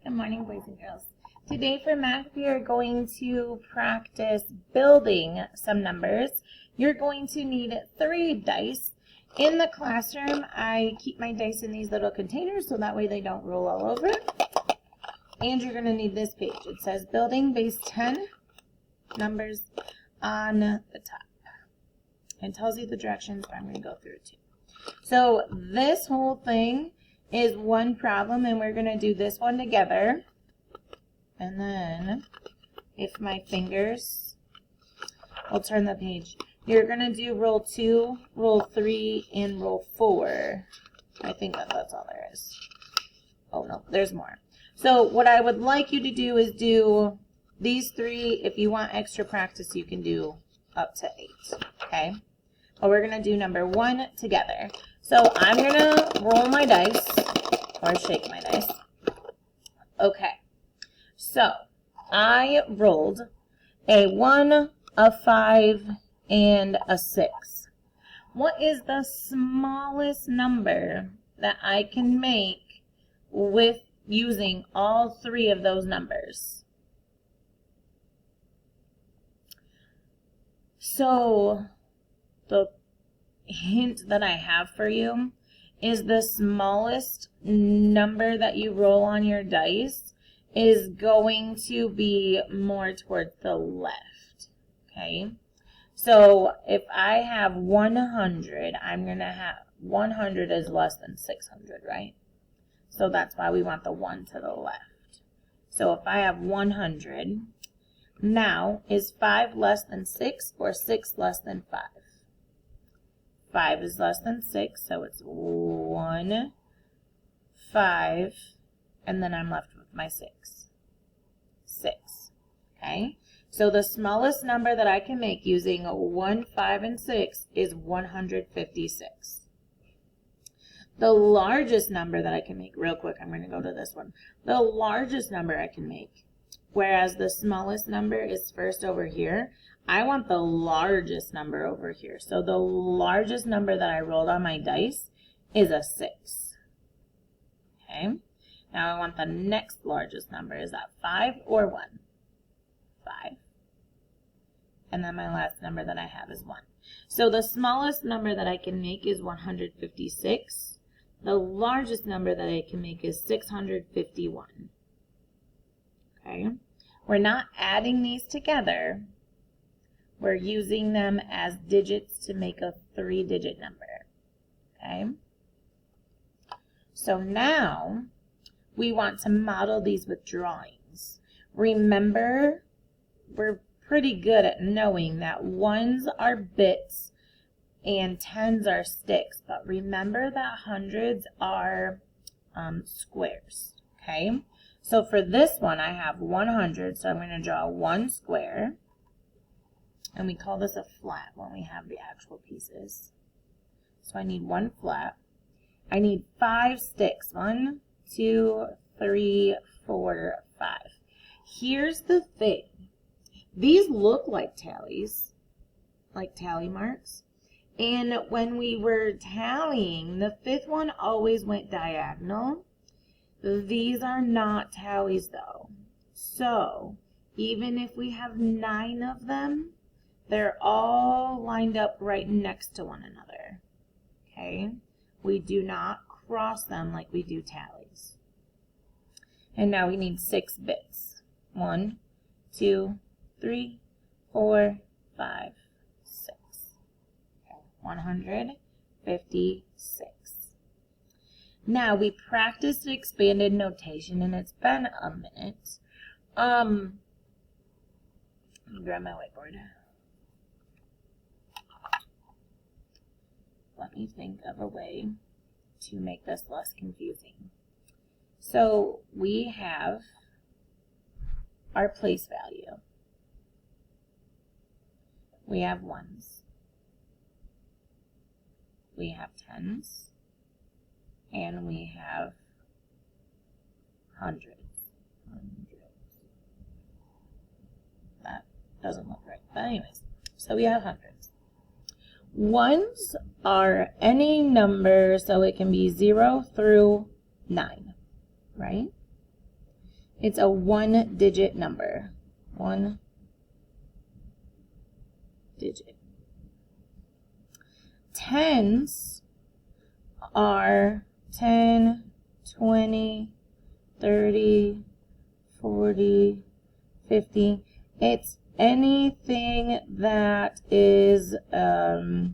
Good morning, boys and girls. Today for math, we are going to practice building some numbers. You're going to need 3 dice. In the classroom, I keep my dice in these little containers so that way they don't roll all over. And you're going to need this page. It says building base 10 numbers on the top. It tells you the directions, but I'm going to go through it too. So this whole thing is one problem, and we're going to do this one together. And then, if my fingers, I'll turn the page. You're going to do roll 2, roll 3, and roll 4. I think that's all there is. Oh no, there's more. So what I would like you to do is do these 3. If you want extra practice, you can do up to 8. Okay? But we're going to do number 1 together. So I'm going to roll my dice, or shake my dice. Okay. So I rolled a 1, a 5, and a 6. What is the smallest number that I can make with using all 3 of those numbers? So the hint that I have for you is the smallest number that you roll on your dice is going to be more towards the left, okay? So if I have 100, I'm going to have 100 is less than 600, right? So that's why we want the 1 to the left. So if I have 100, now is 5 less than 6 or 6 less than 5? 5 is less than 6, so it's 1, 5, and then I'm left with my 6. 6, okay? So the smallest number that I can make using 1, 5, and 6 is 156. The largest number that I can make, real quick, I'm going to go to this one. The largest number I can make, whereas the smallest number is first over here, I want the largest number over here. So the largest number that I rolled on my dice is a 6. Okay. Now I want the next largest number. Is that 5 or 1? 5. And then my last number that I have is 1. So the smallest number that I can make is 156. The largest number that I can make is 651. Okay. We're not adding these together. We're using them as digits to make a 3-digit number. Okay? So now we want to model these with drawings. Remember, we're pretty good at knowing that 1s are bits and 10s are sticks. But remember that 100s are squares. Okay? So for this one, I have 100, so I'm going to draw 1 square. And we call this a flat when we have the actual pieces. So I need 1 flat. I need 5 sticks. 1, 2, 3, 4, 5. Here's the thing. These look like tallies, like tally marks. And when we were tallying, the 5th one always went diagonal. These are not tallies though. So even if we have 9 of them, they're all lined up right next to one another, okay? We do not cross them like we do tallies. And now we need 6 bits. 1, 2, 3, 4, 5, 6. Okay. 156. Now we practiced expanded notation, and it's been a minute. Let me grab my whiteboard. Let me think of a way to make this less confusing. So we have our place value. We have 1s. We have 10s. And we have 100s. That doesn't look right. But anyways, so we have 100s. 1s are any number, so it can be 0 through 9, right? It's a one-digit number. One digit. Tens are 10, 20, 30, 40, 50. It's anything that is a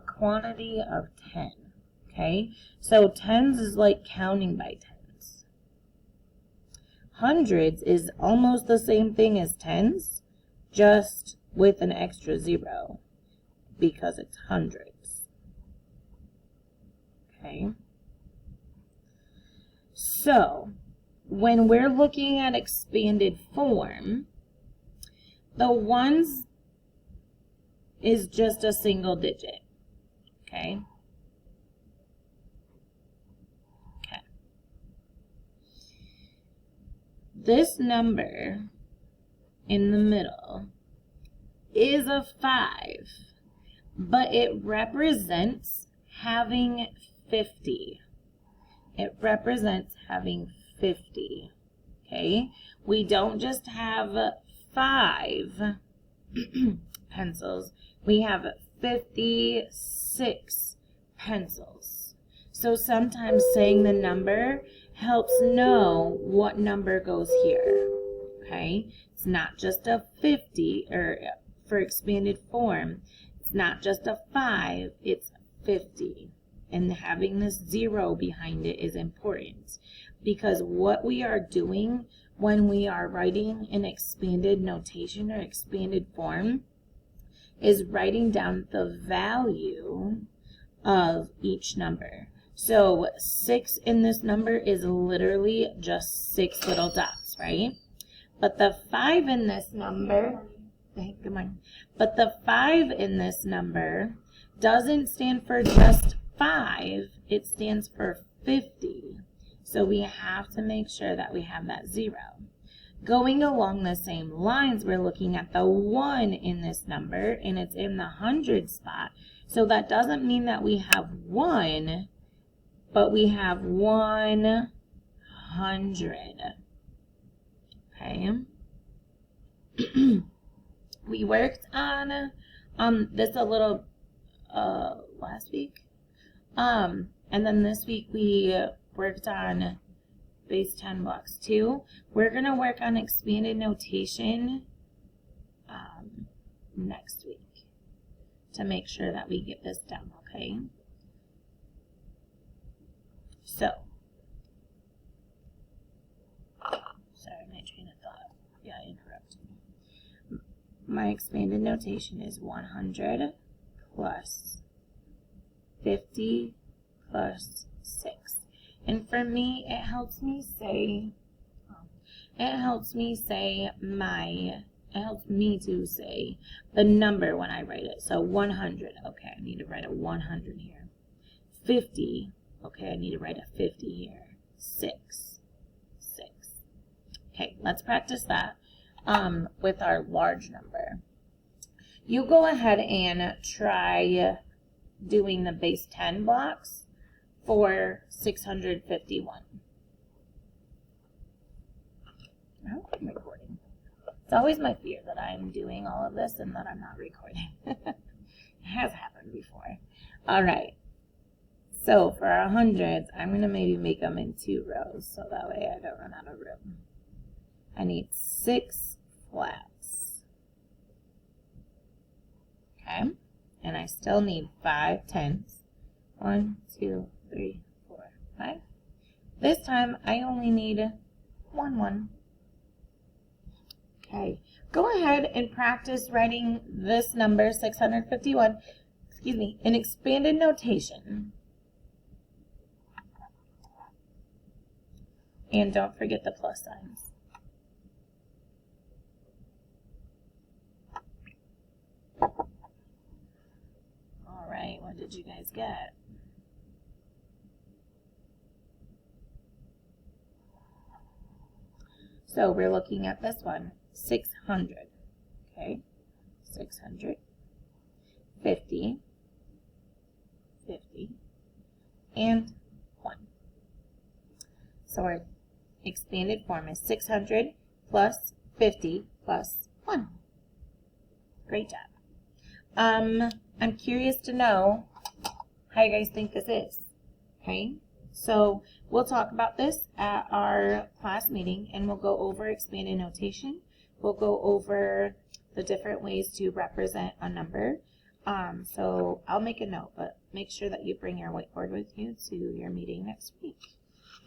quantity of 10. Okay? So tens is like counting by tens. Hundreds is almost the same thing as tens, just with an extra zero, because it's hundreds. Okay? So, when we're looking at expanded form, the ones is just a single digit. Okay? Okay. This number in the middle is a 5, but it represents having 50. It represents having 50. Okay? We don't just have 5 pencils. We have 56 pencils. So sometimes saying the number helps know what number goes here. Okay? It's not just a 50, or for expanded form, it's not just a 5, it's 50. And having this 0 behind it is important, because what we are doing when we are writing an expanded notation or expanded form is writing down the value of each number. So 6 in this number is literally just 6 little dots, right? But the 5 in this number, good morning. But the 5 in this number doesn't stand for just 5, it stands for 50. So we have to make sure that we have that 0. Going along the same lines, we're looking at the 1 in this number, and it's in the 100 spot. So that doesn't mean that we have 1, but we have 100. Okay. We worked on this a little last week. And then this week we worked on base 10 blocks 2. We're going to work on expanded notation next week to make sure that we get this down, okay? So, sorry, my train of thought. Yeah, I interrupted. My expanded notation is 100 plus 50 plus 6. And for me, it helps me say the number when I write it. So 100, okay, I need to write a 100 here. 50, okay, I need to write a 50 here. 6. Okay, let's practice that with our large number. You go ahead and try doing the base 10 blocks for 651. I hope I'm recording. It's always my fear that I'm doing all of this and that I'm not recording. It has happened before. All right. So for our hundreds, I'm going to maybe make them in 2 rows so that way I don't run out of room. I need 6 flats. Okay. And I still need 5 tens. 1, 2, 3, 4, 5. This time I only need 1 1. Okay, go ahead and practice writing this number 651, in expanded notation. And don't forget the plus signs. All right, what did you guys get? So we're looking at this one, 600, okay, 600, 50, 50, and 1. So our expanded form is 600 plus 50 plus 1. Great job. I'm curious to know how you guys think this is. Okay, so we'll talk about this at our class meeting, and we'll go over expanded notation. We'll go over the different ways to represent a number. So I'll make a note, but make sure that you bring your whiteboard with you to your meeting next week.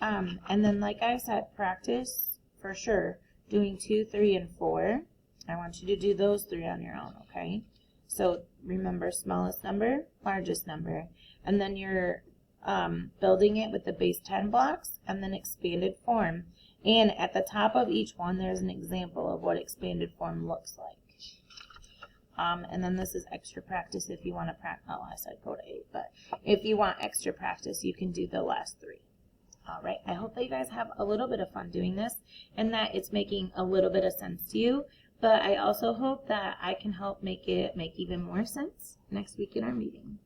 And then, like I said, practice for sure doing 2, 3, and 4. I want you to do those 3 on your own, okay? So remember, smallest number, largest number, and then you're building it with the base 10 blocks and then expanded form. And at the top of each one, there's an example of what expanded form looks like. And then this is extra practice if you want to practice. Oh, I said go to 8, but if you want extra practice, you can do the last 3. All right, I hope that you guys have a little bit of fun doing this and that it's making a little bit of sense to you. But I also hope that I can help make it make even more sense next week in our meeting.